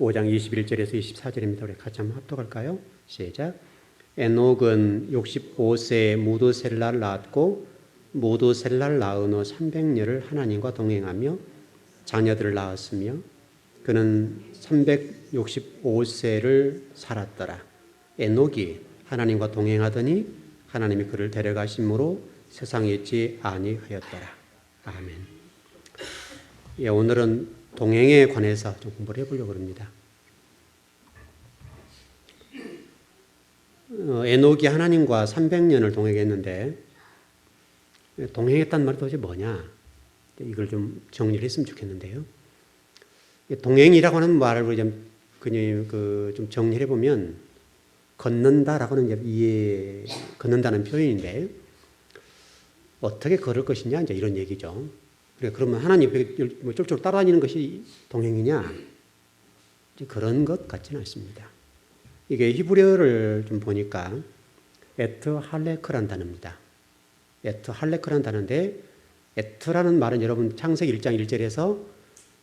5장 21절에서 24절입니다. 우리 같이 한번 합독할까요? 시작. 에녹은 65세에 무두셀라를 낳았고 무두셀라를 낳은 후 300년을 하나님과 동행하며 자녀들을 낳았으며 그는 365세를 살았더라. 에녹이 하나님과 동행하더니 하나님이 그를 데려가심으로 세상에 있지 아니하였더라. 아멘. 예, 오늘은 동행에 관해서 좀 공부를 해보려고 합니다. 에녹이 하나님과 300년을 동행했는데 동행했단 말이 도대체 뭐냐? 이걸 좀 정리를 했으면 좋겠는데요. 동행이라고 하는 말을 좀 정리를 해보면 걷는다라고는 걷는다는 표현인데 어떻게 걸을 것이냐 이제 이런 얘기죠. 그러면 하나님 쫄쫄 따라다니는 것이 동행이냐? 그런 것 같지는 않습니다. 이게 히브리어를 좀 보니까 에트 할레크라는 단어입니다. 에트 할레크라는 단어인데 에트라는 말은 여러분 창세기 1장 1절에서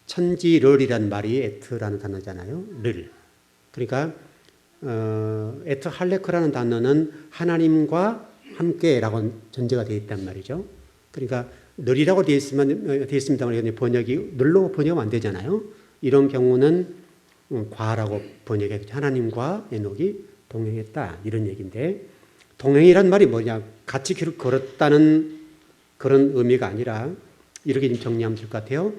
천지를이라는 말이 에트라는 단어잖아요. 를. 그러니까 에트 할레크라는 단어는 하나님과 함께라고 전제가 되어 있단 말이죠. 그러니까 늘이라고 되어 있습니다만 번역이 늘로 번역하면 안 되잖아요. 이런 경우는 과라고 번역했죠. 하나님과 에녹이 동행했다 이런 얘기인데 동행이란 말이 뭐냐? 같이 길을 걸었다는 그런 의미가 아니라 이렇게 좀 정리하면 될 것 같아요.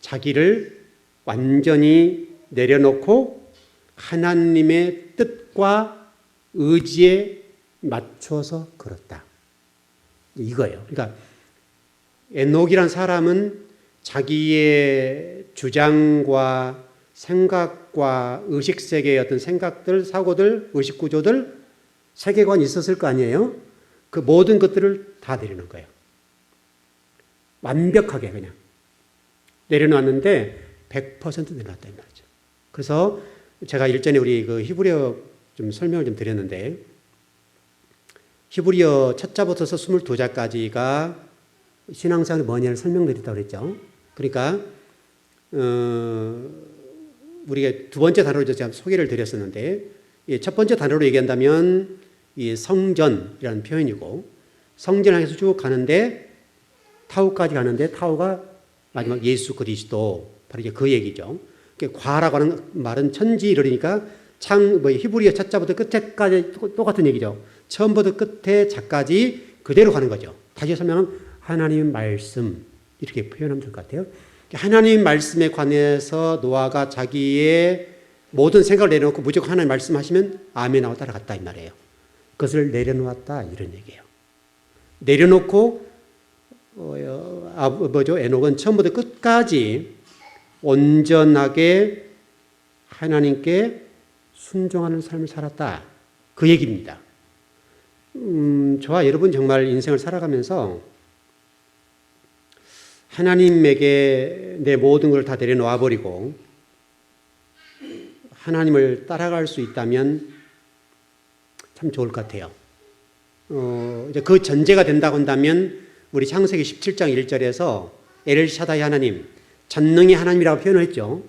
자기를 완전히 내려놓고 하나님의 뜻과 의지에 맞춰서 걸었다. 이거예요. 그러니까 에녹이란 사람은 자기의 주장과 생각과 의식세계의 어떤 생각들, 사고들, 의식구조들, 세계관이 있었을 거 아니에요? 그 모든 것들을 다 내려놓은 거예요. 완벽하게 그냥 내려놨는데 100% 내려놨다 이 말이죠. 그래서 제가 일전에 우리 그 히브리어 좀 설명을 좀 드렸는데 히브리어 첫 자부터서 22자까지가 신앙생활이 뭐냐를 설명드렸다고 그랬죠. 그러니까 우리가 두 번째 단어로 제가 소개를 드렸었는데 첫 번째 단어로 얘기한다면 이 성전이라는 표현이고 성전을 향해서 쭉 가는데 타우까지 가는데 타우가 마지막 예수 그리스도 바로 이게 그 얘기죠. 과라고 하는 말은 천지이르니까 히브리어 첫 자부터 끝에까지 똑같은 얘기죠. 처음부터 끝에자까지 그대로 가는 거죠. 다시 설명하면 하나님의 말씀 이렇게 표현하면 될 것 같아요. 하나님 말씀에 관해서 노아가 자기의 모든 생각을 내려놓고 무조건 하나님 말씀하시면 아멘하고 따라갔다 이 말이에요. 그것을 내려놓았다 이런 얘기예요. 내려놓고 에녹은 처음부터 끝까지 온전하게 하나님께 순종하는 삶을 살았다 그 얘기입니다. 저와 여러분 정말 인생을 살아가면서 하나님에게 내 모든 걸 다 내려놓아 버리고 하나님을 따라갈 수 있다면 참 좋을 것 같아요. 이제 그 전제가 된다고 한다면 우리 창세기 17장 1절에서 엘샤다이 하나님, 전능의 하나님이라고 표현을 했죠.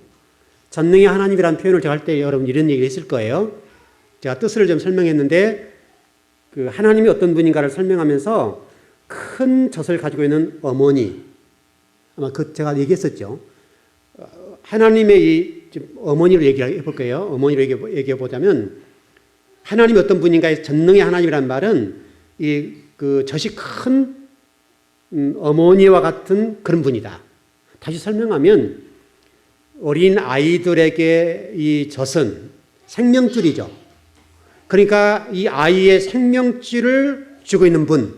전능의 하나님이라는 표현을 제가 할 때 여러분 이런 얘기를 했을 거예요. 제가 뜻을 좀 설명했는데 그 하나님이 어떤 분인가를 설명하면서 큰 젖을 가지고 있는 어머니, 아마 제가 얘기했었죠. 하나님의 이 어머니로 얘기해 볼 거예요. 어머니로 얘기해 보자면 하나님이 어떤 분인가의 전능의 하나님이라는 말은 그 젖이 큰 어머니와 같은 그런 분이다. 다시 설명하면 어린 아이들에게 이 젖은 생명줄이죠. 그러니까 이 아이의 생명줄을 주고 있는 분.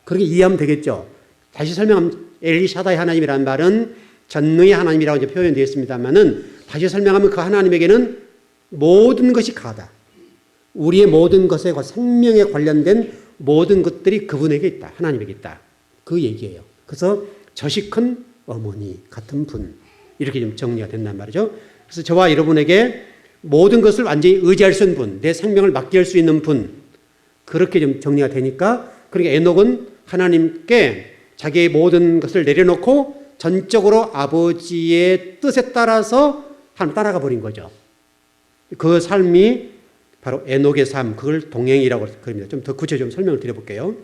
그렇게 이해하면 되겠죠. 다시 설명하면 엘리샤다의 하나님이라는 말은 전능의 하나님이라고 이제 표현되어 있습니다만은 다시 설명하면 그 하나님에게는 모든 것이 가다. 우리의 모든 것에 생명에 관련된 모든 것들이 그분에게 있다. 하나님에게 있다. 그 얘기예요. 그래서 젖이 큰 어머니 같은 분. 이렇게 좀 정리가 된단 말이죠. 그래서 저와 여러분에게 모든 것을 완전히 의지할 수 있는 분, 내 생명을 맡길 수 있는 분. 그렇게 좀 정리가 되니까 그러니까 에녹은 하나님께 자기의 모든 것을 내려놓고 전적으로 아버지의 뜻에 따라서 하나님 따라가 버린 거죠. 그 삶이 바로 에녹의 삶, 그걸 동행이라고 그럽니다. 좀 더 구체적으로 설명을 드려볼게요.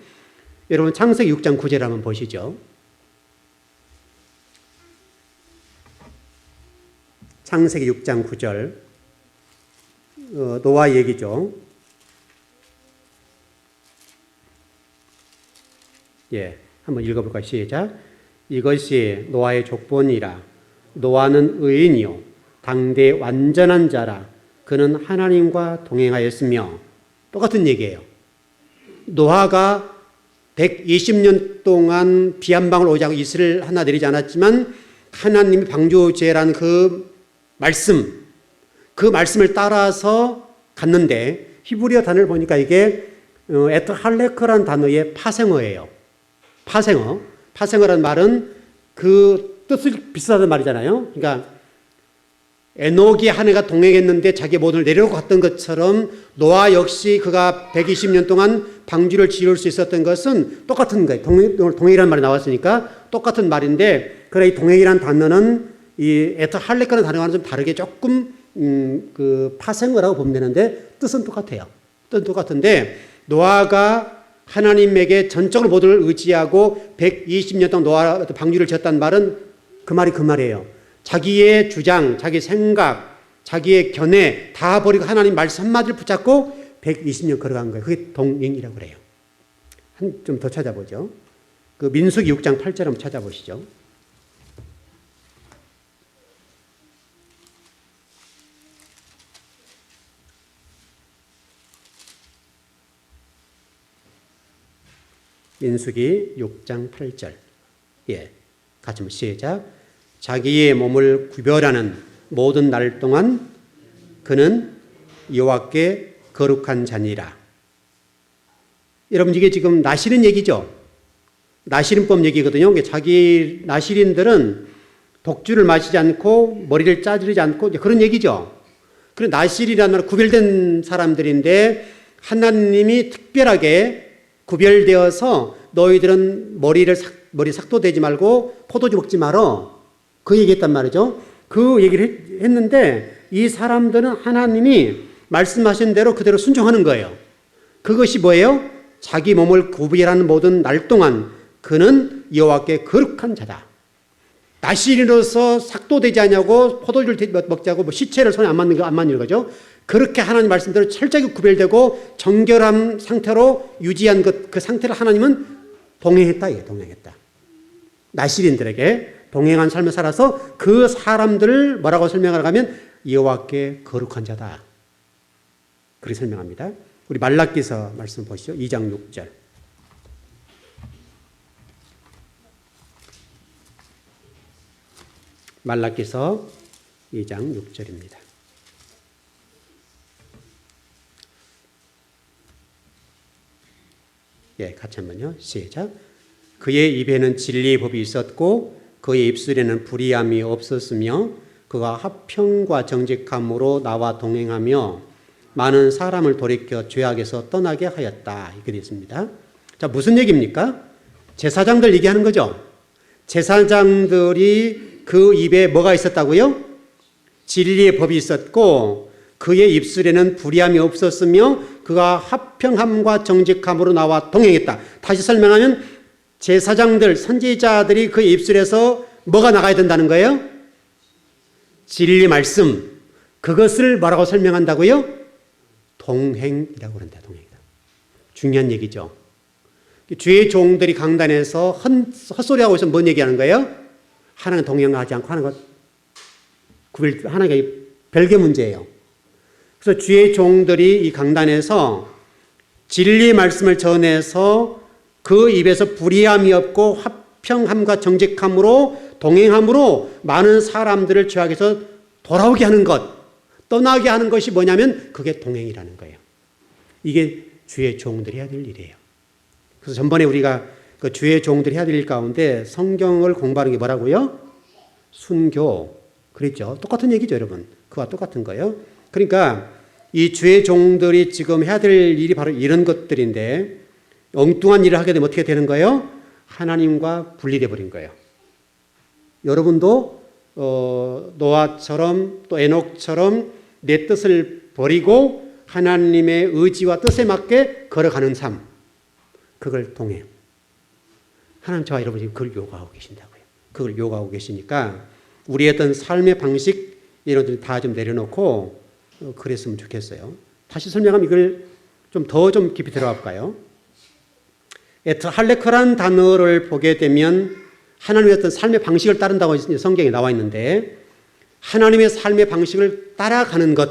여러분 창세기 6장 9절 한번 보시죠. 창세기 6장 9절 노아 얘기죠. 예, 한번 읽어볼까요? 시작. 이것이 노아의 족본이라. 노아는 의인이요 당대 완전한 자라. 그는 하나님과 동행하였으며. 똑같은 얘기예요. 노아가 120년 동안 비 한 방울 오지 않고 이슬을 하나 내리지 않았지만 하나님이 방주제라는 그 말씀을 따라서 갔는데 히브리어 단어를 보니까 이게 에트할레크라는 단어의 파생어예요. 파생어라는 말은 그 뜻을 비슷하단 말이잖아요. 그러니까 에녹이 한 해가 동행했는데 자기 모든을 내려놓고 갔던 것처럼 노아 역시 그가 120년 동안 방주를 지을 수 있었던 것은 똑같은 거예요. 동행이라는 말이 나왔으니까 똑같은 말인데, 그래 이 동행이라는 단어는 이 에트할레크라는 단어와는 좀 다르게 조금 그 파생어라고 보면 되는데 뜻은 똑같아요. 뜻은 똑같은데 노아가 하나님에게 전적으로 모두를 의지하고 120년 동안 노아 방주를 지었다는 말은 그 말이에요. 자기의 주장, 자기 생각, 자기의 견해 다 버리고 하나님 말씀 한마디를 붙잡고 120년 걸어간 거예요. 그게 동행이라고 그래요. 좀 더 찾아보죠. 그 민수기 6장 8절 한번 찾아보시죠. 민수기 6장 8절. 예, 같이 한번 시작. 자기의 몸을 구별하는 모든 날 동안 그는 여호와께 거룩한 자니라. 여러분 이게 지금 나시린 얘기죠. 나시린법 얘기거든요. 자기 나시린들은 독주를 마시지 않고 머리를 자르지 않고 그런 얘기죠. 그런 나시린이라는 말은 구별된 사람들인데 하나님이 특별하게 구별되어서 너희들은 머리 삭도되지 말고 포도주 먹지 말어. 그 얘기했단 말이죠. 그 얘기를 했는데 이 사람들은 하나님이 말씀하신 대로 그대로 순종하는 거예요. 그것이 뭐예요? 자기 몸을 구별하는 모든 날 동안 그는 여호와께 거룩한 자다. 나시린으로서 삭도되지 않냐고 포도주를 먹자고 뭐 시체를 손에 안 맞는 거죠. 그렇게 하나님 말씀대로 철저하게 구별되고 정결한 상태로 유지한 그 상태를 하나님은 동행했다. 이게 동행했다. 나시린들에게 동행한 삶을 살아서 그 사람들을 뭐라고 설명하라고 하면 여호와께 거룩한 자다. 그렇게 설명합니다. 우리 말라기서 말씀 보시죠. 2장 6절. 말라기서 2장 6절입니다. 예, 같이 한번요. 시작. 그의 입에는 진리의 법이 있었고 그의 입술에는 불의함이 없었으며 그가 화평과 정직함으로 나와 동행하며 많은 사람을 돌이켜 죄악에서 떠나게 하였다. 이렇게 되어 있습니다. 자, 무슨 얘기입니까? 제사장들 얘기하는 거죠. 제사장들이 그 입에 뭐가 있었다고요? 진리의 법이 있었고 그의 입술에는 불의함이 없었으며 그가 화평함과 정직함으로 나와 동행했다. 다시 설명하면 제사장들, 선지자들이 그 입술에서 뭐가 나가야 된다는 거예요? 진리 말씀. 그것을 뭐라고 설명한다고요? 동행이라고 그런다. 동행이다. 중요한 얘기죠. 주의 종들이 강단에서 헛소리하고 있으면 뭔 얘기하는 거예요? 하나는 동행하지 않고 하나가 별개 문제예요. 그래서 주의 종들이 이 강단에서 진리 말씀을 전해서 그 입에서 불의함이 없고 화평함과 정직함으로 동행함으로 많은 사람들을 죄악에서 돌아오게 하는 것, 떠나게 하는 것이 뭐냐면 그게 동행이라는 거예요. 이게 주의 종들이 해야 될 일이에요. 그래서 전번에 우리가 그 주의 종들이 해야 될 일 가운데 성경을 공부하는 게 뭐라고요? 순교. 그랬죠. 똑같은 얘기죠, 여러분. 그와 똑같은 거예요. 그러니까 이 주의 종들이 지금 해야 될 일이 바로 이런 것들인데 엉뚱한 일을 하게 되면 어떻게 되는 거예요? 하나님과 분리돼 버린 거예요. 여러분도 노아처럼 또 에녹처럼 내 뜻을 버리고 하나님의 의지와 뜻에 맞게 걸어가는 삶, 그걸 동행. 하나님 저와 여러분이 지금 그걸 요구하고 계신다고요. 그걸 요구하고 계시니까 우리의 어떤 삶의 방식 이런 것들 다 좀 내려놓고 그랬으면 좋겠어요. 다시 설명하면 이걸 좀 더 좀 깊이 들어가 볼까요? 할레크라는 단어를 보게 되면 하나님의 어떤 삶의 방식을 따른다고 성경에 나와 있는데, 하나님의 삶의 방식을 따라가는 것,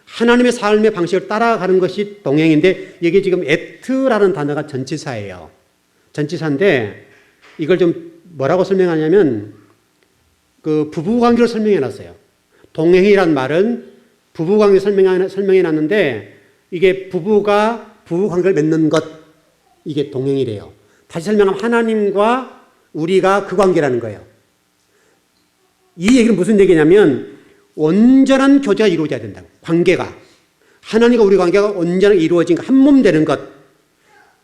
하나님의 삶의 방식을 따라가는 것이 동행인데, 이게 지금 에트라는 단어가 전치사예요. 전치사인데 이걸 좀 뭐라고 설명하냐면 그 부부관계로 설명해 놨어요. 동행이란 말은 부부관계 설명해 놨는데, 이게 부부가 부부관계를 맺는 것, 이게 동행이래요. 다시 설명하면 하나님과 우리가 그 관계라는 거예요. 이 얘기는 무슨 얘기냐면 온전한 교제가 이루어져야 된다. 관계가. 하나님과 우리 관계가 온전하게 이루어진 한 몸 되는 것.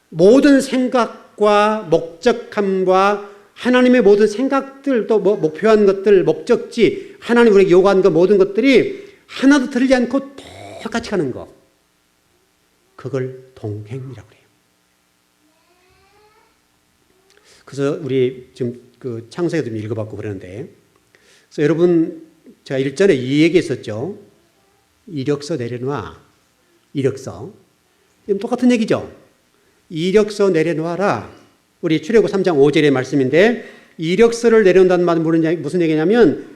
모든 생각과 목적함과 하나님의 모든 생각들, 또 목표한 것들, 목적지, 하나님 우리에게 요구한 것 모든 것들이 하나도 틀리지 않고 똑같이 가는 거. 그걸 동행이라고 해요. 그래서 우리 지금 그 창세기도 좀 읽어봤고 그러는데, 그래서 여러분 제가 일전에 이 얘기했었죠. 이력서 내려놔. 이력서. 똑같은 얘기죠. 이력서 내려놓아라. 우리 출애굽 3장 5절의 말씀인데, 이력서를 내려놓는다는 말은 무슨 얘기냐면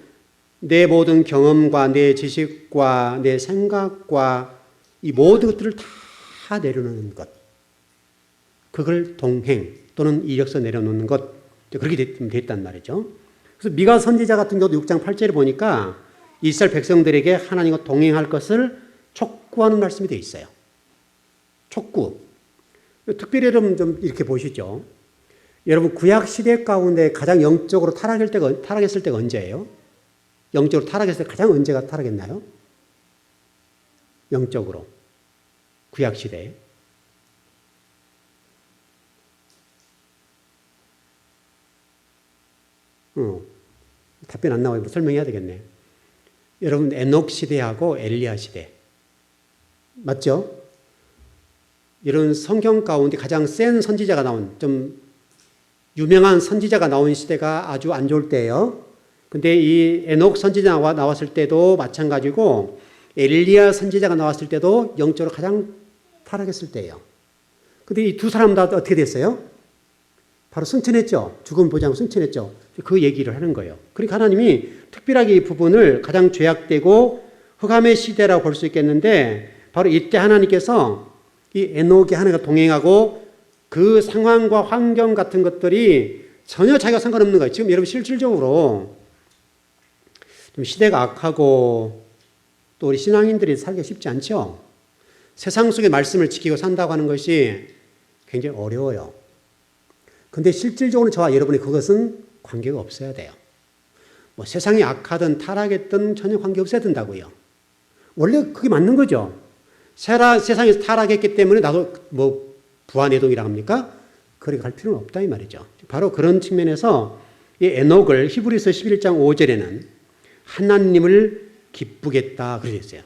내 모든 경험과 내 지식과 내 생각과 이 모든 것들을 다 내려놓는 것. 그걸 동행 또는 이력서 내려놓는 것. 그렇게 됐단 말이죠. 그래서 미가 선지자 같은 경우도 6장 8절에 보니까 이스라엘 백성들에게 하나님과 동행할 것을 촉구하는 말씀이 되어 있어요. 촉구. 특별히 여러분 좀 이렇게 보시죠. 여러분 구약 시대 가운데 가장 영적으로 타락했을 때가 언제예요? 영적으로 타락했을 때 가장 언제가 타락했나요? 영적으로. 구약 시대에. 답변 안 나와요. 설명해야 되겠네. 여러분 에녹 시대하고 엘리야 시대. 맞죠? 이런 성경 가운데 가장 센 선지자가 나온, 좀 유명한 선지자가 나온 시대가 아주 안 좋을 때예요. 근데 이 에녹 선지자가 나왔을 때도 마찬가지고 엘리야 선지자가 나왔을 때도 영적으로 가장 타락했을 때예요. 근데 이 두 사람 다 어떻게 됐어요? 바로 승천했죠. 죽음 보지 않고 승천했죠. 그 얘기를 하는 거예요. 그러니까 하나님이 특별하게 이 부분을 가장 죄악되고 흑암의 시대라고 볼 수 있겠는데, 바로 이때 하나님께서 이 에녹이 하나님과 동행하고 그 상황과 환경 같은 것들이 전혀 자기가 상관없는 거예요. 지금 여러분 실질적으로 좀 시대가 악하고 또 우리 신앙인들이 살기가 쉽지 않죠. 세상 속의 말씀을 지키고 산다고 하는 것이 굉장히 어려워요. 근데 실질적으로 저와 여러분이 그것은 관계가 없어야 돼요. 뭐 세상이 악하든 타락했든 전혀 관계 없어야 된다고요. 원래 그게 맞는 거죠. 세상에서 타락했기 때문에 나도 뭐 부하내동이라고 합니까? 그렇게 갈 필요는 없다 이 말이죠. 바로 그런 측면에서 이 에녹을 히브리서 11장 5절에는 하나님을 기쁘겠다 그렇게 했어요.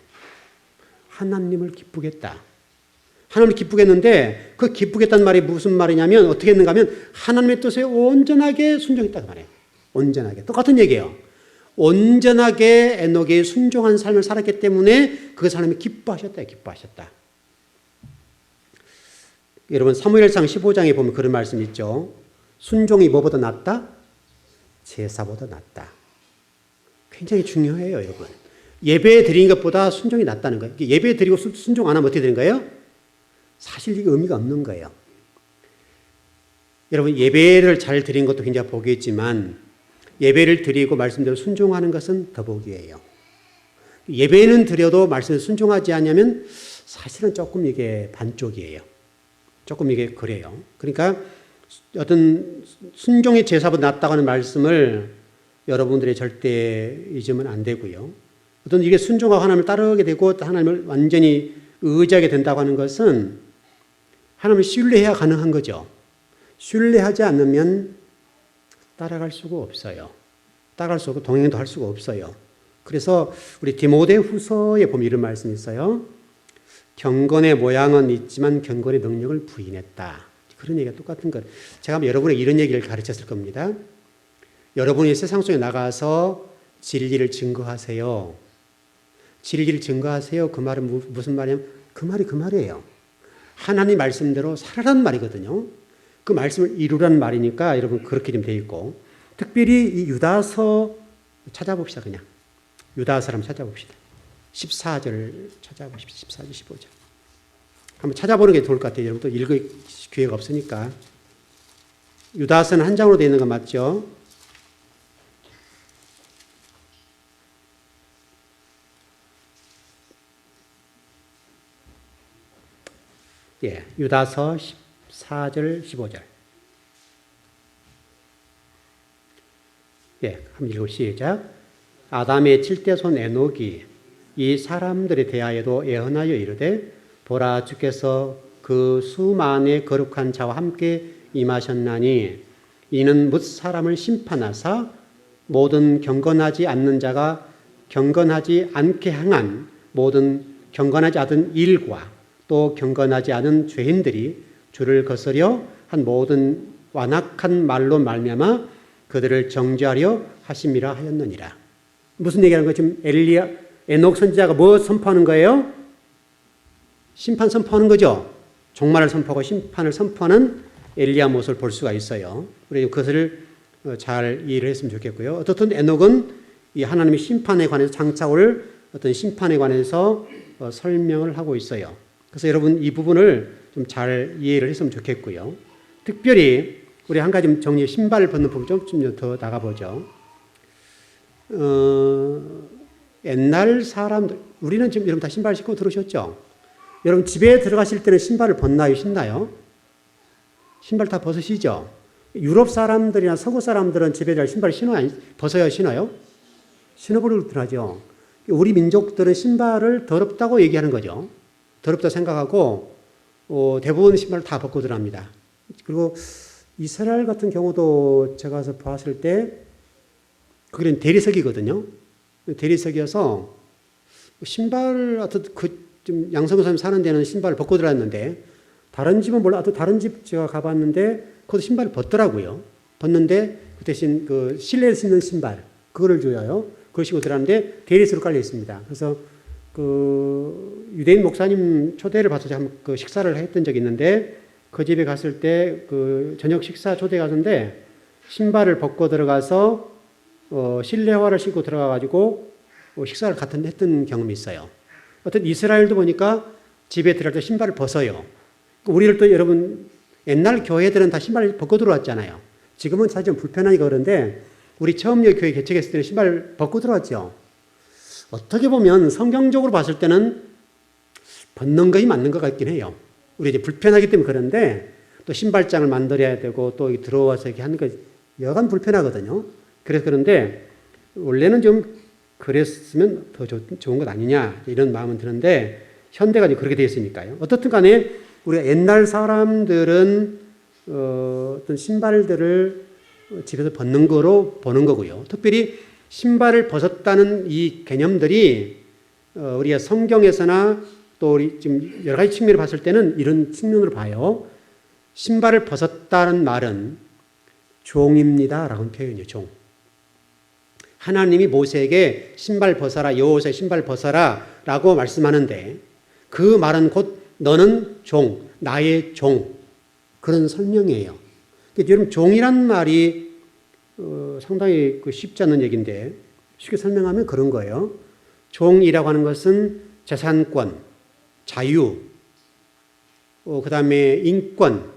하나님을 기쁘겠다. 하나님을 기쁘겠는데 그 기쁘겠다는 말이 무슨 말이냐면 어떻게 했는가 하면 하나님의 뜻에 온전하게 순종했다고 말해요. 온전하게. 똑같은 얘기예요. 온전하게 에녹이 순종한 삶을 살았기 때문에 그 사람이 기뻐하셨다. 기뻐하셨다. 여러분 사무엘상 15장에 보면 그런 말씀 있죠. 순종이 뭐보다 낫다? 제사보다 낫다. 굉장히 중요해요, 여러분. 예배 드리는 것보다 순종이 낫다는 거예요. 예배 드리고 순종 안 하면 어떻게 되는 거예요? 사실 이게 의미가 없는 거예요. 여러분 예배를 잘 드리는 것도 굉장히 복이지만 예배를 드리고 말씀대로 순종하는 것은 더 복이에요. 예배는 드려도 말씀에 순종하지 않으면 사실은 조금 이게 반쪽이에요. 조금 이게 그래요. 그러니까 어떤 순종의 제사보다 낫다고 하는 말씀을 여러분들이 절대 잊으면 안 되고요. 어떤 이게 순종하고 하나님을 따르게 되고 하나님을 완전히 의지하게 된다고 하는 것은 하나님을 신뢰해야 가능한 거죠. 신뢰하지 않으면 따라갈 수가 없어요. 따라갈 수 없고 동행도 할 수가 없어요. 그래서 우리 디모데후서에 보면 이런 말씀이 있어요. 경건의 모양은 있지만 경건의 능력을 부인했다. 그런 얘기가 똑같은 거예요. 제가 여러분에게 이런 얘기를 가르쳤을 겁니다. 여러분이 세상 속에 나가서 진리를 증거하세요. 진리를 증거하세요. 그 말은 무슨 말이냐면 그 말이에요. 하나님 말씀대로 살아라는 말이거든요. 그 말씀을 이루라는 말이니까 여러분 그렇게 좀 돼 있고, 특별히 이 유다서 찾아봅시다. 그냥 유다서 한번 찾아봅시다. 14절 찾아보십시오. 14절 15절 한번 찾아보는 게 좋을 것 같아요. 여러분 또 읽을 기회가 없으니까. 유다서는 한 장으로 되어 있는 거 맞죠? 예, 유다서 14절 15절. 예, 한번 읽고 시작. 아담의 7대 손 에녹이 이 사람들에 대하여도 예언하여 이르되 보라 주께서 그 수만의 거룩한 자와 함께 임하셨나니 이는 뭇 사람을 심판하사 모든 경건하지 않는 자가 경건하지 않게 향한 모든 경건하지 않은 일과 또 경건하지 않은 죄인들이 주를 거스려 한 모든 완악한 말로 말미암아 그들을 정죄하려 하심이라 하였느니라. 무슨 얘기하는 거예요? 지금 에녹 선지자가 뭐 선포하는 거예요? 심판 선포하는 거죠. 종말을 선포하고 심판을 선포하는 엘리야 모습을 볼 수가 있어요. 우리 그것을 잘 이해를 했으면 좋겠고요. 어떻든 에녹은 이 하나님의 심판에 관해서 장차 올 어떤 심판에 관해서 설명을 하고 있어요. 그래서 여러분 이 부분을 좀 잘 이해를 했으면 좋겠고요. 특별히 우리 한 가지 정리, 신발을 벗는 부분 좀 더 나가보죠. 옛날 사람들, 우리는 지금 여러분 다 신발 신고 들어오셨죠? 여러분 집에 들어가실 때는 신발을 벗나요? 신나요? 신발 다 벗으시죠? 유럽 사람들이나 서구 사람들은 집에 들어갈 신발 벗어야 신어요? 신어버리고 들어가죠. 우리 민족들은 신발을 더럽다고 얘기하는 거죠. 더럽다 생각하고 대부분 신발을 다 벗고 들어갑니다. 그리고 이스라엘 같은 경우도 제가 가서 봤을 때 거기는 대리석이거든요. 대리석이어서 신발을 좀 양성구 사람이 사는 데는 신발을 벗고 들어갔는데 다른 집은 몰라. 다른 집 제가 가봤는데 그것도 신발을 벗더라고요. 벗는데 그 대신 그 실내에 신는 신발 그거를 줘요. 그걸 신고 들어갔는데 대리석으로 깔려 있습니다. 그래서 그 유대인 목사님 초대를 받아서 한번 그 식사를 했던 적이 있는데 그 집에 갔을 때 그 저녁 식사 초대 갔는데 신발을 벗고 들어가서 실내화를 신고 들어가가지고 식사를 했던 경험이 있어요. 어떤 이스라엘도 보니까 집에 들어갈 때 신발을 벗어요. 우리를 또 여러분 옛날 교회들은 다 신발을 벗고 들어왔잖아요. 지금은 사실 좀 불편하니까 그런데 우리 처음 교회 개척했을 때는 신발 벗고 들어왔죠. 어떻게 보면 성경적으로 봤을 때는 벗는 것이 맞는 것 같긴 해요. 우리 이제 불편하기 때문에 그런데 또 신발장을 만들어야 되고 또 들어와서 이렇게 하는 거 여간 불편하거든요. 그래서 그런데 원래는 좀 그랬으면 더 좋은 것 아니냐 이런 마음은 드는데 현대가 그렇게 되어 있으니까요. 어떻든 간에 우리가 옛날 사람들은 어떤 신발들을 집에서 벗는 거로 보는 거고요. 특별히 신발을 벗었다는 이 개념들이 우리가 성경에서나 또 우리 지금 여러 가지 측면을 봤을 때는 이런 측면으로 봐요. 신발을 벗었다는 말은 종입니다 라는 표현이에요. 종. 하나님이 모세에게 신발 벗어라, 여호와의 신발 벗어라 라고 말씀하는데 그 말은 곧 너는 종, 나의 종 그런 설명이에요. 여러분 종이란 말이 상당히 쉽지 않은 얘기인데 쉽게 설명하면 그런 거예요. 종이라고 하는 것은 재산권, 자유, 그 다음에 인권,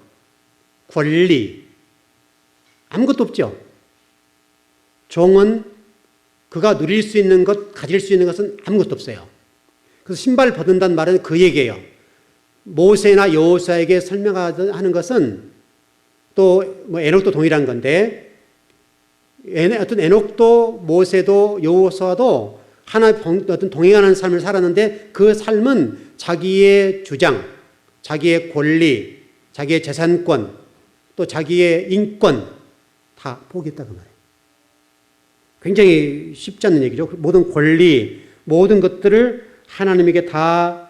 권리 아무것도 없죠. 종은 그가 누릴 수 있는 것, 가질 수 있는 것은 아무것도 없어요. 그래서 신발 벗는다는 말은 그 얘기예요. 모세나 여호수아에게 설명하는 것은 또 뭐 에녹도 동일한 건데 어떤 에녹도 모세도 여호수아도 어떤 동행하는 삶을 살았는데 그 삶은 자기의 주장, 자기의 권리, 자기의 재산권, 또 자기의 인권 다 포기했다 그 말이에요. 굉장히 쉽지 않는 얘기죠. 모든 권리, 모든 것들을 하나님에게 다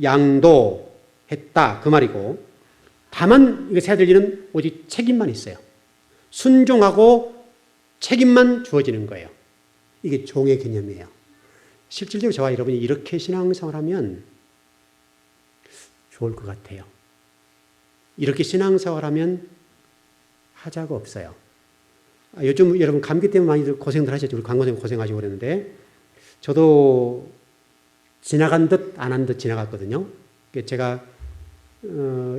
양도했다. 그 말이고. 다만 이거 해야 될 일은 오직 책임만 있어요. 순종하고 책임만 주어지는 거예요. 이게 종의 개념이에요. 실질적으로 저와 여러분이 이렇게 신앙생활하면 좋을 것 같아요. 이렇게 신앙생활하면 하자가 없어요. 요즘 여러분 감기 때문에 많이들 고생들 하셨죠. 우리 광고 때문에 고생하시고 그랬는데 저도 지나간 듯 안 한 듯 지나갔거든요. 제가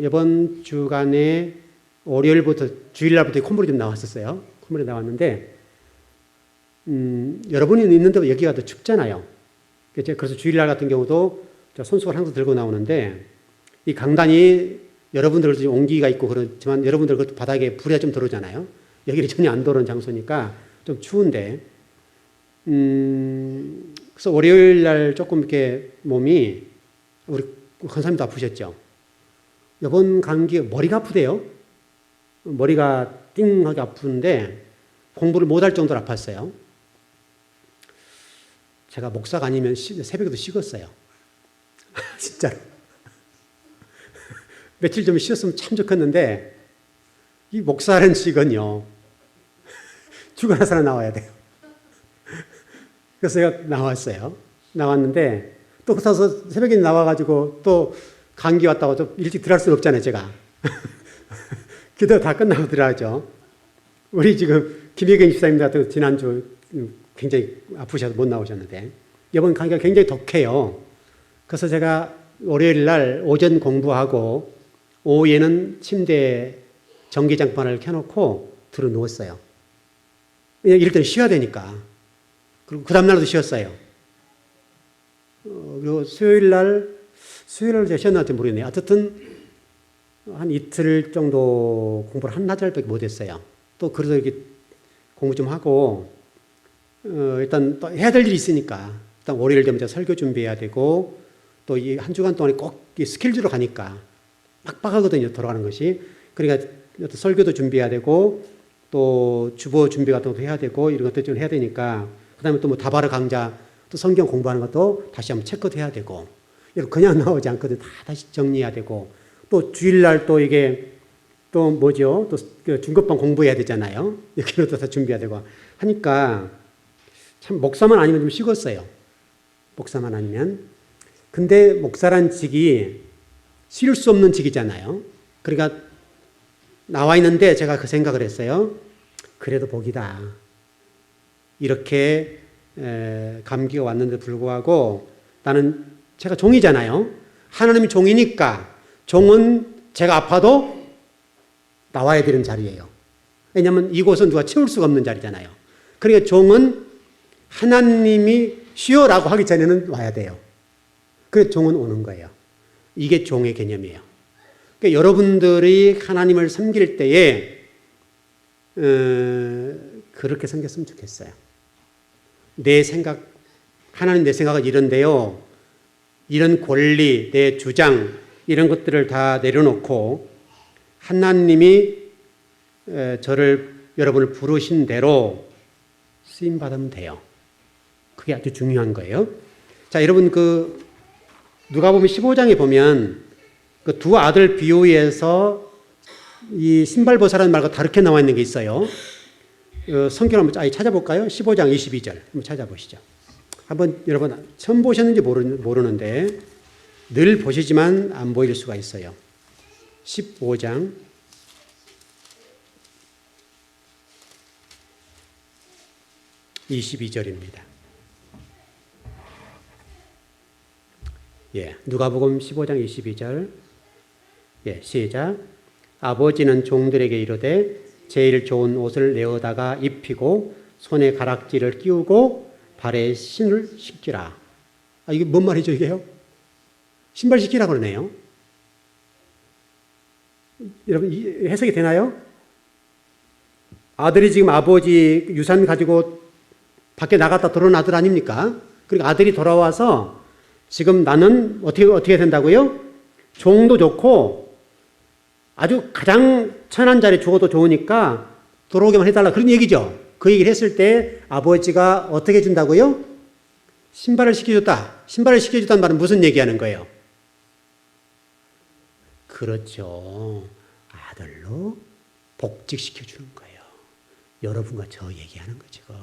이번 주간에 월요일부터 주일날부터 콧물이 좀 나왔었어요. 콧물이 나왔는데 여러분이 있는데 여기가 더 춥잖아요. 그래서 주일날 같은 경우도 손수건 항상 들고 나오는데 이 강단이 여러분들 온기가 있고 그렇지만 여러분들 그 바닥에 불이 좀 들어오잖아요. 여기는 전혀 안 들어오는 장소니까 좀 추운데 그래서 월요일 날 조금 이렇게 몸이 우리 권사님도 아프셨죠. 이번 감기 머리가 아프대요. 머리가 띵하게 아픈데 공부를 못할 정도로 아팠어요. 제가 목사가 아니면 새벽에도 식었어요. 진짜로. 며칠 좀 쉬었으면 참 좋겠는데 이 목사라는 직은요. 죽어나서나 나와야 돼요. 그래서 제가 나왔어요. 나왔는데 또 그래서 새벽에 나와가지고 또 감기 왔다고 좀 일찍 들어갈 수는 없잖아요. 제가. 기도 다 끝나고 들어가죠. 우리 지금 김혜경 집사님 같은 지난주 굉장히 아프셔서 못 나오셨는데 이번 감기가 굉장히 독해요. 그래서 제가 월요일 날 오전 공부하고 오후에는 침대에 전기장판을 켜놓고 들어 누웠어요. 이럴 때는 쉬어야 되니까. 그리고 그 다음날도 쉬었어요. 그리고 수요일 날 제가 쉬었는지 모르겠네요. 어쨌든 한 이틀 정도 공부를 한나절밖에 못했어요. 또 그래서 이렇게 공부 좀 하고 일단 또 해야 될 일이 있으니까 일단 월요일 되면 설교 준비해야 되고 또 이 한 주간 동안에 꼭 스킬즈로 가니까 빡빡하거든요. 돌아가는 것이. 그러니까 설교도 준비해야 되고 또 주보 준비 같은 것도 해야 되고 이런 것들 좀 해야 되니까 그다음에 또 뭐 다바르 강좌 또 성경 공부하는 것도 다시 한번 체크도 해야 되고 이렇게 그냥 나오지 않거든. 다 다시 정리해야 되고 또 주일날 또 이게 또 뭐죠? 또 중급반 공부해야 되잖아요. 이렇게도 다 준비해야 되고 하니까 참 목사만 아니면 좀 식었어요. 목사만 아니면. 근데 목사란 직이 쉴 수 없는 직이잖아요. 그러니까 나와 있는데 제가 그 생각을 했어요. 그래도 복이다. 이렇게 감기가 왔는데 불구하고 나는 제가 종이잖아요. 하나님이 종이니까 종은 제가 아파도 나와야 되는 자리예요. 왜냐하면 이곳은 누가 채울 수가 없는 자리잖아요. 그러니까 종은 하나님이 쉬어라고 하기 전에는 와야 돼요. 그래서 종은 오는 거예요. 이게 종의 개념이에요. 그러니까 여러분들이 하나님을 섬길 때에 그렇게 섬겼으면 좋겠어요. 하나님 내 생각은 이런데요. 이런 권리, 내 주장 이런 것들을 다 내려놓고 하나님이 여러분을 부르신 대로 쓰임받으면 돼요. 그게 아주 중요한 거예요. 자, 여러분 누가복음 15장에 보면 그 두 아들 비유에서 이 신발보살하는 말과 다르게 나와 있는 게 있어요. 성경 한번 아예 찾아볼까요? 15장 22절 한번 찾아보시죠. 한번 여러분 처음 보셨는지 모르는데 늘 보시지만 안 보일 수가 있어요. 15장 22절입니다. 누가복음 15장 22절. 시작. 아버지는 종들에게 이르되 제일 좋은 옷을 내어다가 입히고 손에 가락지를 끼우고 발에 신을 신기라. 이게 뭔 말이죠, 이게요? 신발 신기라 그러네요. 여러분, 해석이 되나요? 아들이 지금 아버지 유산 가지고 밖에 나갔다 들어온 아들 아닙니까? 그리고 아들이 돌아와서 지금 나는 어떻게 된다고요? 종도 좋고 아주 가장 천한 자리에 죽어도 좋으니까 돌아오기만 해달라. 그런 얘기죠. 그 얘기를 했을 때 아버지가 어떻게 해준다고요? 신발을 시켜줬다. 신발을 시켜줬다는 말은 무슨 얘기하는 거예요? 그렇죠. 아들로 복직시켜주는 거예요. 여러분과 저 얘기하는 거죠. 지금.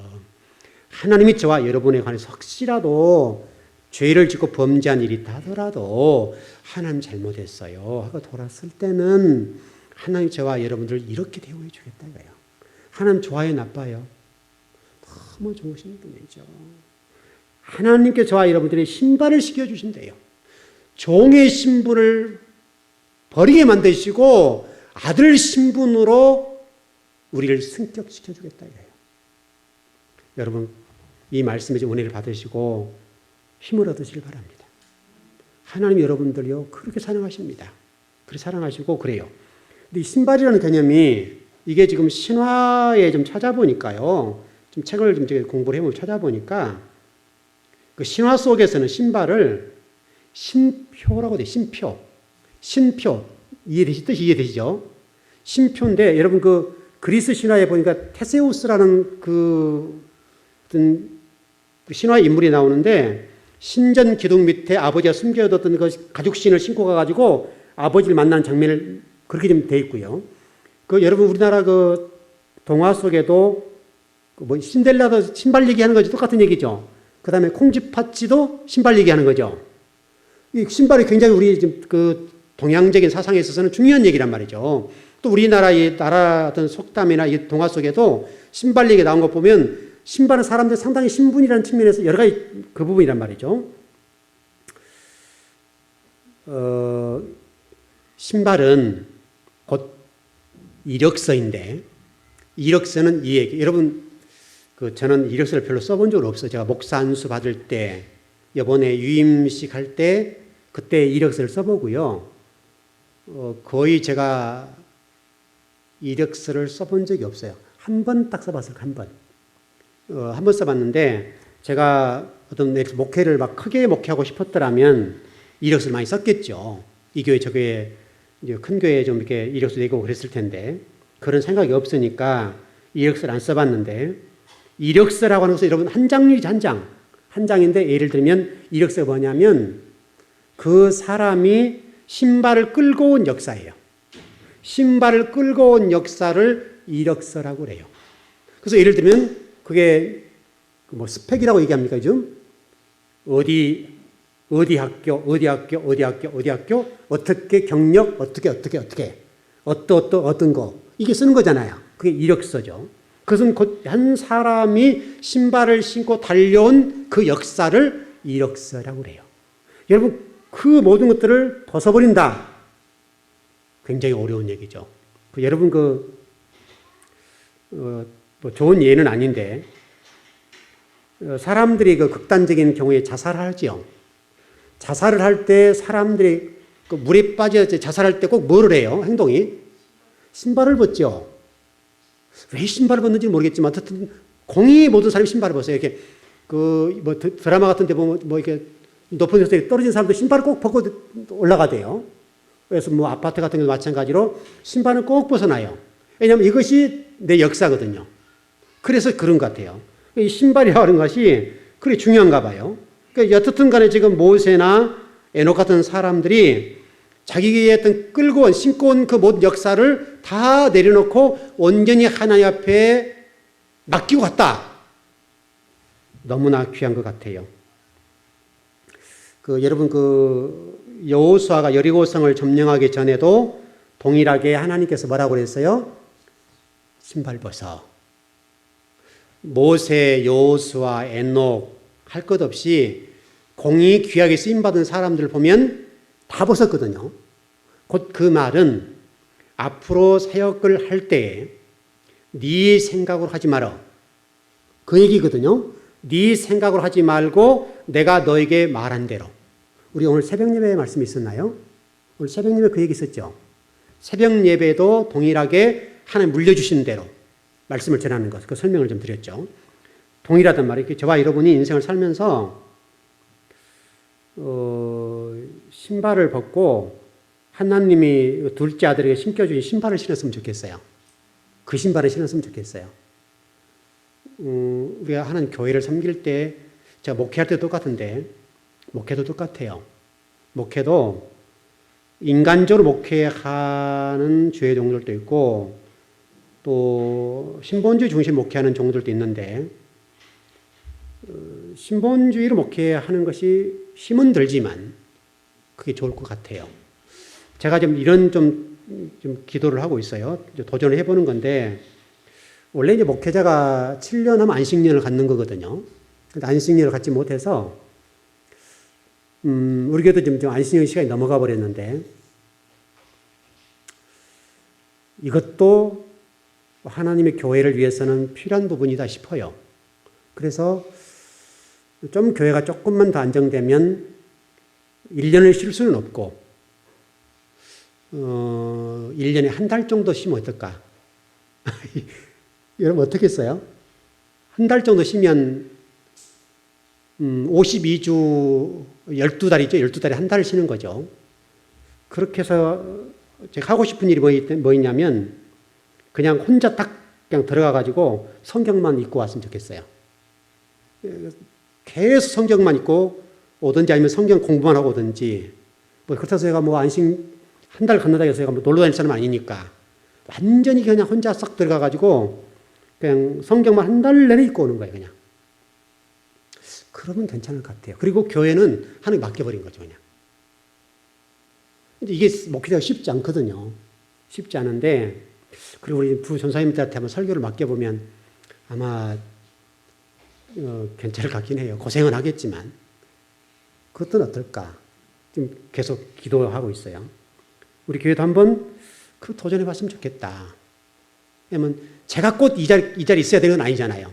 하나님이 저와 여러분에 관해서 혹시라도 죄를 짓고 범죄한 일이 있다 하더라도 하나님 잘못했어요 하고 돌았을 때는 하나님 저와 여러분들 이렇게 대우해 주겠다 이거예요. 하나님 좋아요 나빠요? 너무 좋으신 분이죠. 하나님께 저와 여러분들이 신발을 시켜주신대요. 종의 신분을 버리게 만드시고 아들 신분으로 우리를 승격시켜주겠다 이거예요. 여러분 이 말씀에 은혜를 받으시고 힘을 얻으시길 바랍니다. 하나님 여러분들요 그렇게 사랑하십니다. 그렇게 사랑하시고 그래요. 근데 이 신발이라는 개념이 이게 지금 신화에 좀 찾아보니까요. 좀 책을 좀 공부를 해보면 찾아보니까 그 신화 속에서는 신발을 신표라고 돼요. 신표. 신표. 뜻이 이해되시죠? 신표인데 여러분 그 그리스 신화에 보니까 테세우스라는 그 어떤 신화의 인물이 나오는데 신전 기둥 밑에 아버지가 숨겨뒀던 그 가죽신을 신고 가가지고 아버지를 만난 장면을 그렇게 좀 돼 있고요. 그 여러분 우리나라 그 동화 속에도 뭐 신델라도 신발 얘기하는 거지 똑같은 얘기죠. 그 다음에 콩쥐팥쥐도 신발 얘기하는 거죠. 이 신발이 굉장히 우리 지금 그 동양적인 사상에 있어서는 중요한 얘기란 말이죠. 또 우리나라의 나라 어떤 속담이나 이 동화 속에도 신발 얘기 나온 거 보면 신발은 사람들 상당히 신분이라는 측면에서 여러 가지 그 부분이란 말이죠. 신발은 곧 이력서인데 이력서는 이 얘기. 여러분 저는 이력서를 별로 써본 적은 없어요. 제가 목사 안수 받을 때 이번에 유임식 할 때 그때 이력서를 써보고요. 거의 제가 이력서를 써본 적이 없어요. 한 번 딱 써봤어요. 한 번. 한 번 써봤는데 제가 어떤 목회를 막 크게 목회하고 싶었더라면 이력서를 많이 썼겠죠. 이 교회 저 교회 큰 교회에 좀 이렇게 이력서 내고 그랬을 텐데 그런 생각이 없으니까 이력서를 안 써봤는데 이력서라고 하는 것은 여러분 한 장이지 한 장. 한 장인데 예를 들면 이력서가 뭐냐면 그 사람이 신발을 끌고 온 역사예요. 신발을 끌고 온 역사를 이력서라고 그래요. 그래서 예를 들면 그게 뭐 스펙이라고 얘기합니까 요즘? 어디 학교, 어떻게 경력, 어떤 거 이게 쓰는 거잖아요. 그게 이력서죠. 그것은 곧 한 사람이 신발을 신고 달려온 그 역사를 이력서라고 그래요. 여러분 그 모든 것들을 벗어버린다. 굉장히 어려운 얘기죠. 여러분 뭐 좋은 예는 아닌데 사람들이 그 극단적인 경우에 자살을 하죠. 자살을 할 때 사람들이 그 물에 빠져 자살할 때 꼭 뭐를 해요? 행동이 신발을 벗죠. 왜 신발을 벗는지 모르겠지만 어쨌든 공이 모든 사람이 신발을 벗어요. 이렇게 그 뭐 드라마 같은 데 보면 뭐 이렇게 높은 데서 떨어진 사람도 신발을 꼭 벗고 올라가대요. 그래서 뭐 아파트 같은 경우도 마찬가지로 신발은 꼭 벗어나요. 왜냐하면 이것이 내 역사거든요. 그래서 그런 것 같아요. 이 신발이라고 하는 것이 그렇게 중요한가 봐요. 그러니까 여튼 간에 지금 모세나 에녹 같은 사람들이 자기의 어떤 끌고 온, 신고 온 그 모든 역사를 다 내려놓고 온전히 하나님 앞에 맡기고 갔다. 너무나 귀한 것 같아요. 여러분 여호수아가 여리고성을 점령하기 전에도 동일하게 하나님께서 뭐라고 그랬어요? 신발 벗어. 모세, 여호수아, 에녹 할 것 없이 공이 귀하게 쓰임받은 사람들을 보면 다 벗었거든요. 곧 그 말은 앞으로 사역을 할 때에 네 생각으로 하지 마라. 그 얘기거든요. 네 생각으로 하지 말고 내가 너에게 말한 대로. 우리 오늘 새벽 예배에 말씀이 있었나요? 오늘 새벽 예배 그 얘기 있었죠. 새벽 예배도 동일하게 하나님 물려주신 대로 말씀을 전하는 것, 그 설명을 좀 드렸죠. 동일하단 말이에요. 저와 여러분이 인생을 살면서 신발을 벗고 하나님이 둘째 아들에게 신겨주신 신발을 신었으면 좋겠어요. 그 신발을 신었으면 좋겠어요. 우리가 하는 교회를 섬길 때 제가 목회할 때도 똑같은데 목회도 똑같아요. 목회도 인간적으로 목회하는 주의 종들도 있고 또 신본주의 중심 목회하는 종들도 있는데 신본주의로 목회하는 것이 힘은 들지만 그게 좋을 것 같아요. 제가 좀 이런 좀 기도를 하고 있어요. 도전을 해보는 건데 원래 이제 목회자가 7년 하면 안식년을 갖는 거거든요. 근데 안식년을 갖지 못해서 우리 교회도 지금 안식년 시간이 넘어가 버렸는데 이것도 하나님의 교회를 위해서는 필요한 부분이다 싶어요. 그래서 좀 교회가 조금만 더 안정되면 1년을 쉴 수는 없고 1년에 한 달 정도 쉬면 어떨까? 여러분 어떻겠어요? 한 달 정도 쉬면 52주 12달이죠. 12달에 한 달을 쉬는 거죠. 그렇게 해서 제가 하고 싶은 일이 뭐였냐면 그냥 혼자 딱 그냥 들어가가지고 성경만 읽고 왔으면 좋겠어요. 계속 성경만 읽고 오든지 아니면 성경 공부만 하고 오든지 뭐 그렇다고 제가 뭐 안식 한 달 갖는다 해서 제가 뭐 놀러 다닐 사람 아니니까 완전히 그냥 혼자 싹 들어가가지고 그냥 성경만 한 달 내내 읽고 오는 거예요, 그냥. 그러면 괜찮을 것 같아요. 그리고 교회는 하나님 맡겨버린 거죠, 그냥. 근데 이게 목회자가 쉽지 않거든요. 쉽지 않은데, 그리고 우리 부전사님들한테 한번 설교를 맡겨보면 아마 괜찮을 것 같긴 해요. 고생은 하겠지만. 그것은 어떨까? 지금 계속 기도하고 있어요. 우리 교회도 한번 그 도전해봤으면 좋겠다. 왜냐면 제가 꼭 이 자리에 있어야 되는 건 아니잖아요.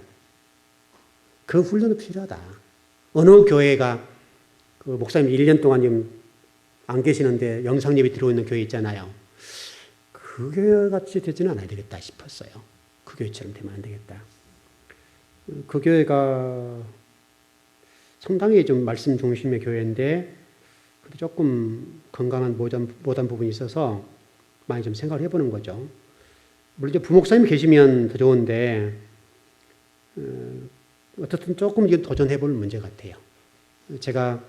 그 훈련은 필요하다. 어느 교회가 그 목사님 1년 동안 지금 안 계시는데 영상 예배 들어오는 교회 있잖아요. 그 교회 같이 되지는 않아야 되겠다 싶었어요. 그 교회처럼 되면 안 되겠다. 그 교회가 상당히 좀 말씀 중심의 교회인데 조금 건강한 모단 부분이 있어서 많이 좀 생각을 해보는 거죠. 물론 이제 부목사님이 계시면 더 좋은데 어떻든 조금 이건 도전해볼 문제 같아요. 제가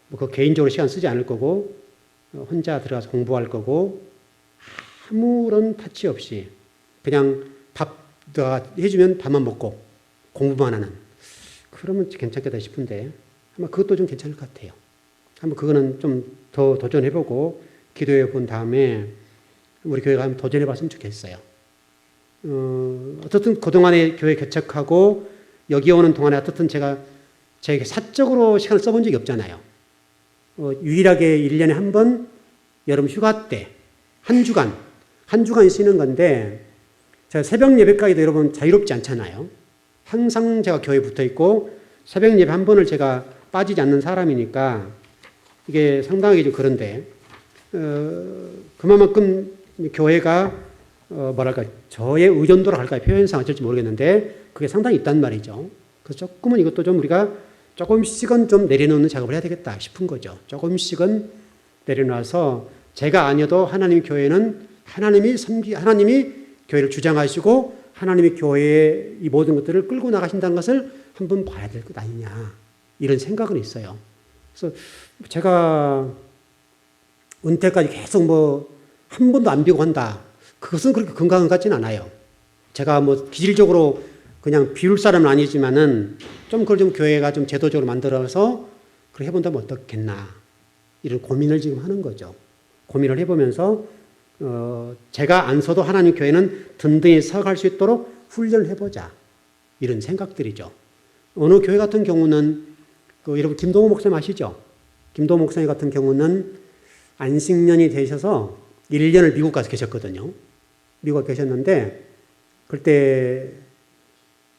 뭐 그 개인적으로 시간 쓰지 않을 거고 혼자 들어가서 공부할 거고 아무런 타치 없이 그냥 밥 해주면 밥만 먹고 공부만 하는 그러면 괜찮겠다 싶은데 아마 그것도 좀 괜찮을 것 같아요. 한번 그거는 좀 더 도전해보고 기도해 본 다음에 우리 교회가 한번 도전해봤으면 좋겠어요. 어떻든 그동안에 교회 개척하고 여기 오는 동안에 어떻든 제가 사적으로 시간을 써본 적이 없잖아요. 유일하게 1년에 한 번 여름 휴가 때 한 주간 쉬는 건데 제가 새벽 예배까지도 여러분 자유롭지 않잖아요. 항상 제가 교회에 붙어 있고 새벽 예배 한 번을 제가 빠지지 않는 사람이니까 이게 상당히 좀 그런데 그만큼 교회가 뭐랄까 저의 의존도라 할까요? 표현상 어쩔지 모르겠는데 그게 상당히 있단 말이죠. 그래서 조금은 이것도 좀 우리가 조금씩은 좀 내려놓는 작업을 해야 되겠다 싶은 거죠. 조금씩은 내려놔서 제가 아니어도 하나님의 교회는 하나님이 교회를 주장하시고 하나님의 교회의 이 모든 것들을 끌고 나가신다는 것을 한번 봐야 될 것 아니냐 이런 생각은 있어요. 그래서 제가 은퇴까지 계속 뭐 한 번도 안 비우고 한다. 그것은 그렇게 건강한 것 같지는 않아요. 제가 뭐 기질적으로 그냥 비울 사람은 아니지만은 좀 그걸 좀 교회가 좀 제도적으로 만들어서 그렇게 해본다면 어떻겠나 이런 고민을 지금 하는 거죠. 고민을 해보면서 제가 안 서도 하나님 교회는 든든히 서갈 수 있도록 훈련을 해보자 이런 생각들이죠. 어느 교회 같은 경우는 여러분 김동호 목사님 아시죠? 김동호 목사님 같은 경우는 안식년이 되셔서 1년을 미국 가서 계셨거든요. 미국 계셨는데 그때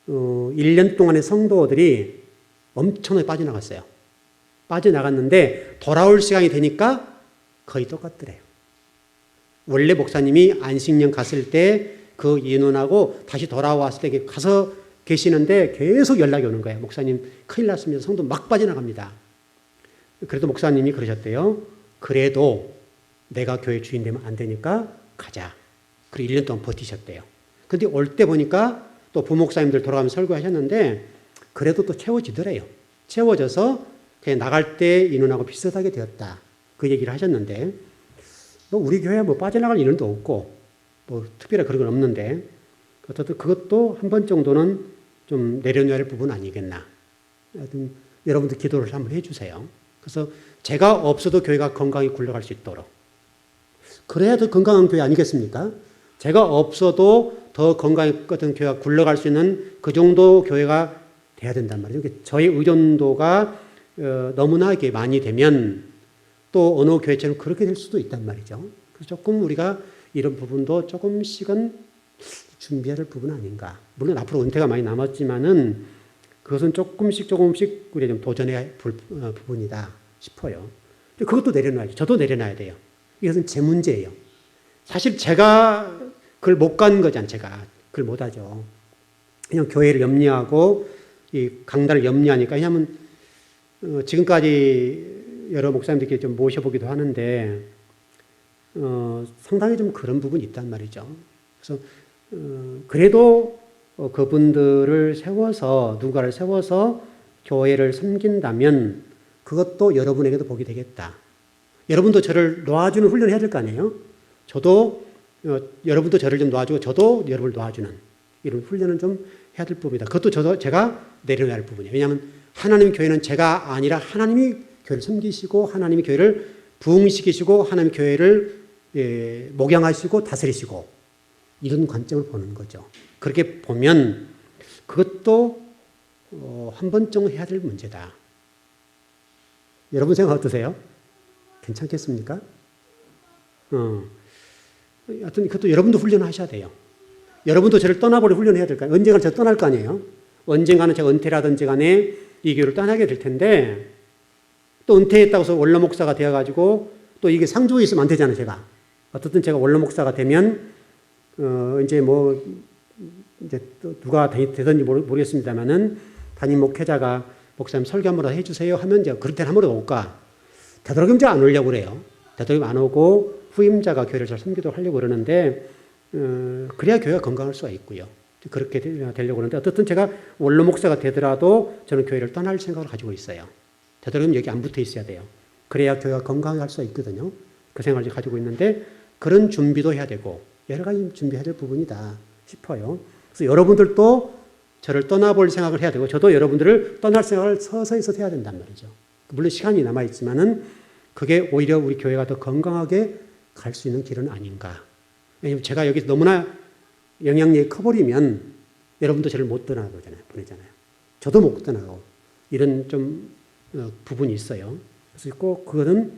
1년 동안의 성도들이 엄청나게 빠져나갔어요. 빠져나갔는데 돌아올 시간이 되니까 거의 똑같더래요. 원래 목사님이 안식년 갔을 때 그 인원하고 다시 돌아왔을 때 가서 계시는데 계속 연락이 오는 거예요. 목사님 큰일 났습니다. 성도 막 빠져나갑니다. 그래도 목사님이 그러셨대요. 그래도 내가 교회 주인 되면 안 되니까 가자. 그리고 1년 동안 버티셨대요. 근데 올 때 보니까 또 부목사님들 돌아가면서 설교하셨는데 그래도 또 채워지더래요. 채워져서 그냥 나갈 때 인원하고 비슷하게 되었다. 그 얘기를 하셨는데 뭐 우리 교회에 뭐 빠져나갈 인원도 없고 뭐 특별히 그런 건 없는데 어쨌든 그것도 한 번 정도는 좀 내려놔야 할 부분 아니겠나. 하여튼 여러분들 기도를 한번 해주세요. 그래서 제가 없어도 교회가 건강히 굴러갈 수 있도록. 그래야 더 건강한 교회 아니겠습니까? 제가 없어도 더 건강했던 교회가 굴러갈 수 있는 그 정도 교회가 돼야 된단 말이죠. 저의 의존도가 너무나 이렇게 많이 되면 또 어느 교회처럼 그렇게 될 수도 있단 말이죠. 그래서 조금 우리가 이런 부분도 조금씩은 준비해야 할 부분 아닌가. 물론 앞으로 은퇴가 많이 남았지만은 그것은 조금씩 우리가 좀 도전해야 할 부분이다 싶어요. 그것도 내려놔야죠. 저도 내려놔야 돼요. 이것은 제 문제예요. 사실 제가 그걸 못 간 거잖아요. 제가 그걸 못 하죠. 그냥 교회를 염려하고 이 강단을 염려하니까. 왜냐하면 지금까지 여러 목사님들께 좀 모셔보기도 하는데 상당히 좀 그런 부분이 있단 말이죠. 그래서 그래도 그분들을 세워서 누가를 세워서 교회를 섬긴다면 그것도 여러분에게도 복이 되겠다. 여러분도 저를 놓아주는 훈련을 해야 될 거 아니에요. 저도 여러분도 저를 좀 놓아주고 저도 여러분을 놓아주는 이런 훈련을 좀 해야 될 부분이다. 그것도 제가 내려놔야 할 부분이에요. 왜냐하면 하나님의 교회는 제가 아니라 하나님이 교회를 섬기시고 하나님이 교회를 부흥시키시고 하나님의 교회를 목양하시고 다스리시고 이런 관점을 보는 거죠. 그렇게 보면 그것도 한 번쯤 해야 될 문제다. 여러분 생각 어떠세요? 괜찮겠습니까? 하여튼 그것도 여러분도 훈련하셔야 돼요. 여러분도 저를 떠나버려 훈련해야 될 거 아니에요. 언젠가는 제가 떠날 거 아니에요. 언젠가는 제가 은퇴라든지 간에 이 교회를 떠나게 될 텐데 또 은퇴했다고 해서 원로 목사가 되어가지고 또 이게 상주에 있으면 안 되잖아요. 제가 어떻든 제가 원로 목사가 되면 이제 또 누가 되든지 모르겠습니다만은 담임 목회자가 목사님 설교 한 번 해주세요 하면 제가 그럴 때는 한 번도 못 가. 되도록이면 제가 안 오려고 그래요. 되도록이면 안 오고 후임자가 교회를 잘 섬기도록 하려고 그러는데 그래야 교회가 건강할 수가 있고요. 그렇게 되려고 하는데 어떻든 제가 원로 목사가 되더라도 저는 교회를 떠날 생각을 가지고 있어요. 되도록이면 여기 안 붙어 있어야 돼요. 그래야 교회가 건강할 수가 있거든요. 그 생각을 가지고 있는데 그런 준비도 해야 되고 여러 가지 준비해야 될 부분이다 싶어요. 그래서 여러분들도 저를 떠나볼 생각을 해야 되고 저도 여러분들을 떠날 생각을 서서히 해야 된단 말이죠. 물론 시간이 남아있지만은 그게 오히려 우리 교회가 더 건강하게 갈 수 있는 길은 아닌가. 왜냐하면 제가 여기서 너무나 영향력이 커버리면 여러분도 저를 못 보내잖아요. 저도 못 떠나고 이런 좀 부분이 있어요. 그래서 꼭 그거는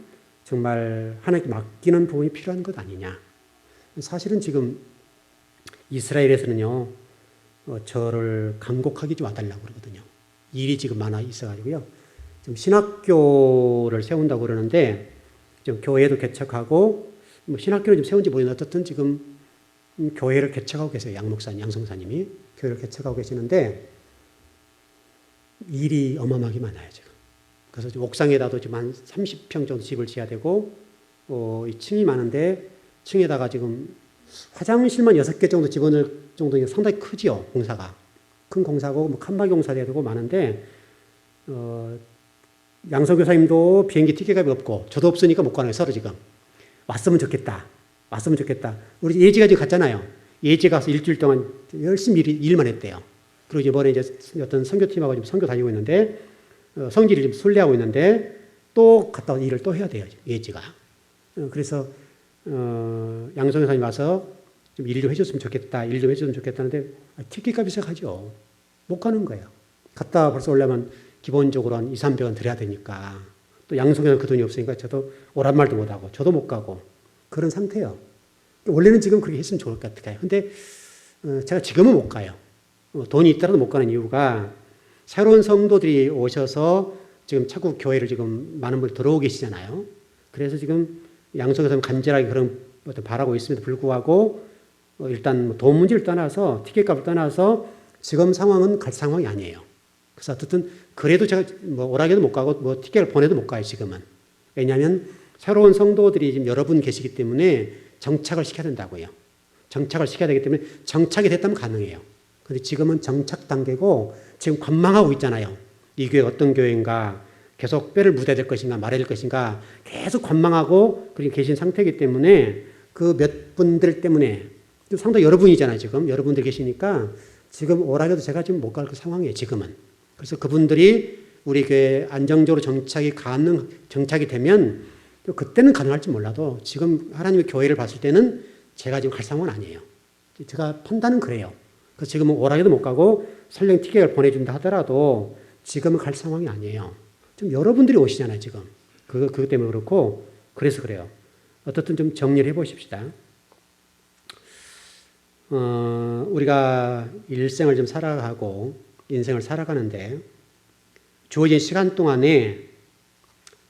정말 하나님께 맡기는 부분이 필요한 것 아니냐. 사실은 지금 이스라엘에서는요, 저를 강곡하게 좀 와달라고 그러거든요. 일이 지금 많아 있어가지고요. 지금 신학교를 세운다고 그러는데, 좀 교회도 개척하고, 뭐 신학교를 좀 세운지 모르겠는데, 어쨌든 지금 교회를 개척하고 계세요. 양성사님이. 교회를 개척하고 계시는데, 일이 어마어마하게 많아요, 지금. 그래서 지금 옥상에다도 지금 한 30평 정도 집을 지어야 되고, 이 층이 많은데, 층에다가 지금 화장실만 6개 정도 집어넣을 정도 상당히 크지요, 공사가. 큰 공사고, 뭐 칸막이 공사도 되고 많은데, 양성교사님도 비행기 티켓값이 없고, 저도 없으니까 못 가는 거예요, 서로 지금. 왔으면 좋겠다. 우리 예지가 지금 갔잖아요. 예지 가서 일주일 동안 열심히 일만 했대요. 그리고 이번에 이제 어떤 선교팀하고 지금 선교 다니고 있는데, 성질이 좀 순례하고 있는데, 또 갔다 와서 일을 또 해야 돼요, 예지가. 그래서, 양성교사님 와서 좀 일 좀 해줬으면 좋겠다는데, 티켓값이 생각하죠. 못 가는 거예요. 갔다 벌써 오려면 기본적으로 한 2, 300원 드려야 되니까. 또 양성교사는 그 돈이 없으니까 저도 오란 말도 못 하고, 저도 못 가고. 그런 상태예요. 원래는 지금 그렇게 했으면 좋을 것 같아요. 근데 제가 지금은 못 가요. 돈이 있더라도 못 가는 이유가 새로운 성도들이 오셔서 지금 자꾸 교회를 지금 많은 분이 들어오고 계시잖아요. 그래서 지금 양성교사님 간절하게 그런 것도 바라고 있음에도 불구하고 일단 돈 문제를 떠나서 티켓값을 떠나서 지금 상황은 갈 상황이 아니에요. 그래서 어쨌든 그래도 제가 뭐 오락에도 못 가고 뭐 티켓을 보내도 못 가요, 지금은. 왜냐하면 새로운 성도들이 지금 여러 분 계시기 때문에 정착을 시켜야 된다고요. 정착을 시켜야 되기 때문에 정착이 됐다면 가능해요. 근데 지금은 정착 단계고 지금 관망하고 있잖아요. 이 교회 어떤 교회인가, 계속 뼈를 묻어야 될 것인가 말아야 될 것인가 계속 관망하고 그렇게 계신 상태이기 때문에 그 몇 분들 때문에 상당히 여러분이잖아요. 지금 여러분들 계시니까 지금 오라 해도 제가 지금 못 갈 그 상황이에요. 지금은. 그래서 그분들이 우리 교회에 안정적으로 정착이 되면 그때는 가능할지 몰라도 지금 하나님의 교회를 봤을 때는 제가 지금 갈 상황은 아니에요. 제가 판단은 그래요. 그래서 지금은 오라 해도 못 가고 설령 티켓을 보내준다 하더라도 지금은 갈 상황이 아니에요. 좀 여러분들이 오시잖아요, 지금. 그것 때문에 그렇고, 그래서 그래요. 어떻든 좀 정리를 해보십시다. 우리가 일생을 좀 살아가고, 인생을 살아가는데, 주어진 시간 동안에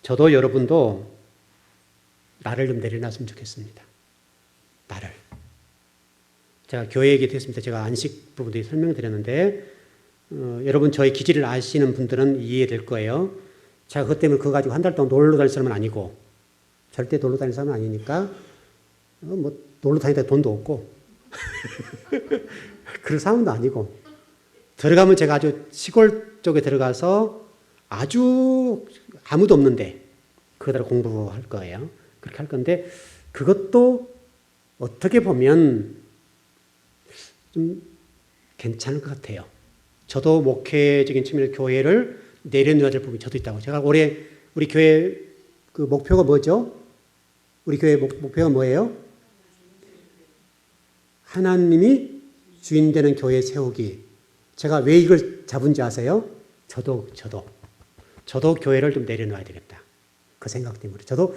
저도 여러분도 나를 좀 내려놨으면 좋겠습니다. 나를. 제가 교회 얘기 됐습니다. 제가 안식 부분도 설명드렸는데, 여러분 저의 기질을 아시는 분들은 이해될 거예요. 제가 그것 때문에 그거 가지고 한 달 동안 놀러 다닐 사람은 아니고 절대 놀러 다닐 사람은 아니니까 뭐 놀러 다니다 돈도 없고 그런 상황도 아니고 들어가면 제가 아주 시골 쪽에 들어가서 아주 아무도 없는데 그거대로 공부할 거예요. 그렇게 할 건데 그것도 어떻게 보면 좀 괜찮을 것 같아요. 저도 목회적인 측면에서 교회를 내려놓아야 될 부분이 저도 있다고. 제가 올해 우리 교회 그 목표가 뭐죠? 우리 교회 목표가 뭐예요? 하나님이 주인 되는 교회 세우기. 제가 왜 이걸 잡은지 아세요? 저도 교회를 좀 내려놓아야 되겠다. 그 생각 때문에. 저도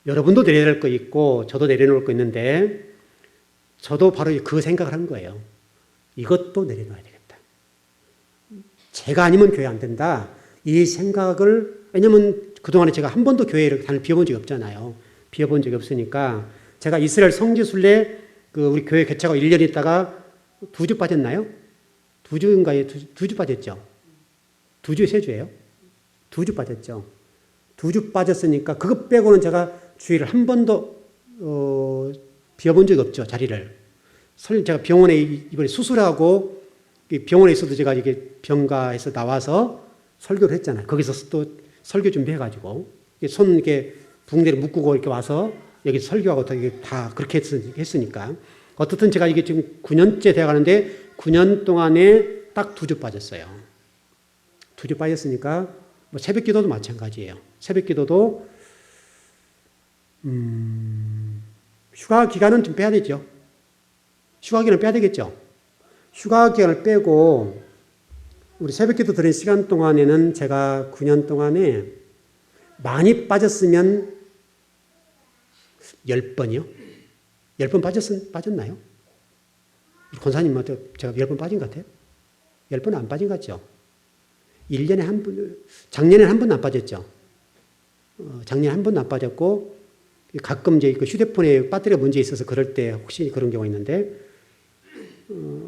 여러분도 내려놓을 거 있고 저도 내려놓을 거 있는데 저도 바로 그 생각을 한 거예요. 이것도 내려놓아야 되겠다. 제가 아니면 교회 안 된다. 이 생각을, 왜냐면 그동안에 제가 한 번도 교회를 비워본 적이 없잖아요. 비워본 적이 없으니까 제가 이스라엘 성지순례 우리 교회 개최하고 1년 있다가 2주 빠졌나요? 2주인가요? 2주 빠졌죠. 2주 3주예요? 2주 빠졌죠. 2주 빠졌으니까 그것 빼고는 제가 주일을 한 번도 비워본 적이 없죠. 자리를. 제가 병원에 이번에 수술하고 병원에 있어도 제가 이게 병가에서 나와서 설교를 했잖아요. 거기서 또 설교 준비해가지고 손 이렇게 붕대를 묶고 이렇게 와서 여기 설교하고 다 그렇게 했으니까 어떻든 제가 이게 지금 9년째 돼가는데 9년 동안에 딱 2주 빠졌어요. 2주 빠졌으니까 뭐 새벽 기도도 마찬가지예요. 새벽 기도도 휴가 기간은 좀 빼야 되죠. 휴가 기간을 빼야 되겠죠. 휴가 기간을 빼고 우리 새벽기도 드린 시간 동안에는 제가 9년 동안에 많이 빠졌으면 10번이요? 10번 빠졌나요? 권사님한테 제가 10번 빠진 것 같아요? 10번 안 빠진 것 같죠? 1년에 한 번, 작년에는 한 번도 안 빠졌죠? 작년에 한 번도 안 빠졌고 가끔 이제 그 휴대폰에 배터리가 문제 있어서 그럴 때 혹시 그런 경우가 있는데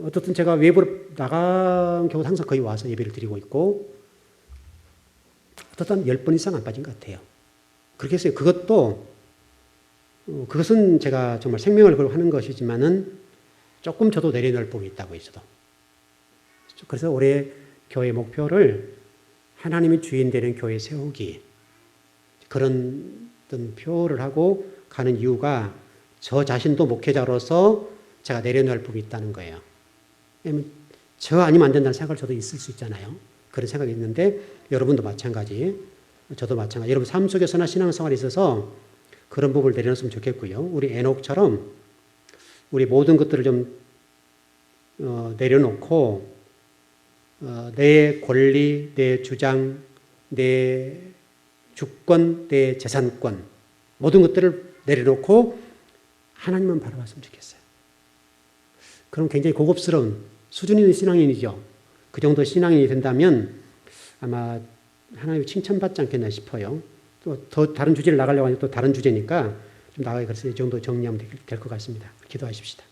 어떻든 제가 외부로 나간 경우 항상 거의 와서 예배를 드리고 있고 어떻든 10번 이상 안 빠진 것 같아요. 그렇게 해서 그것은 제가 정말 생명을 걸고 하는 것이지만은 조금 저도 내려놓을 부분이 있다고요. 저도. 그래서 올해 교회 목표를 하나님이 주인 되는 교회 세우기 그런 어떤 표를 하고 가는 이유가 저 자신도 목회자로서 제가 내려놓을 부분이 있다는 거예요. 왜냐면 저 아니면 안 된다는 생각을 저도 있을 수 있잖아요. 그런 생각이 있는데 여러분도 마찬가지, 저도 마찬가지. 여러분 삶 속에서나 신앙생활에 있어서 그런 부분을 내려놓으면 좋겠고요. 우리 에녹처럼 우리 모든 것들을 좀 내려놓고 내 권리, 내 주장, 내 주권, 내 재산권 모든 것들을 내려놓고 하나님만 바라봤으면 좋겠어요. 그럼 굉장히 고급스러운 수준 있는 신앙인이죠. 그 정도 신앙인이 된다면 아마 하나님 칭찬받지 않겠나 싶어요. 또 더 다른 주제를 나가려고 하니까 또 다른 주제니까 좀 나가기 그래서 이 정도 정리하면 될 것 같습니다. 기도하십시다.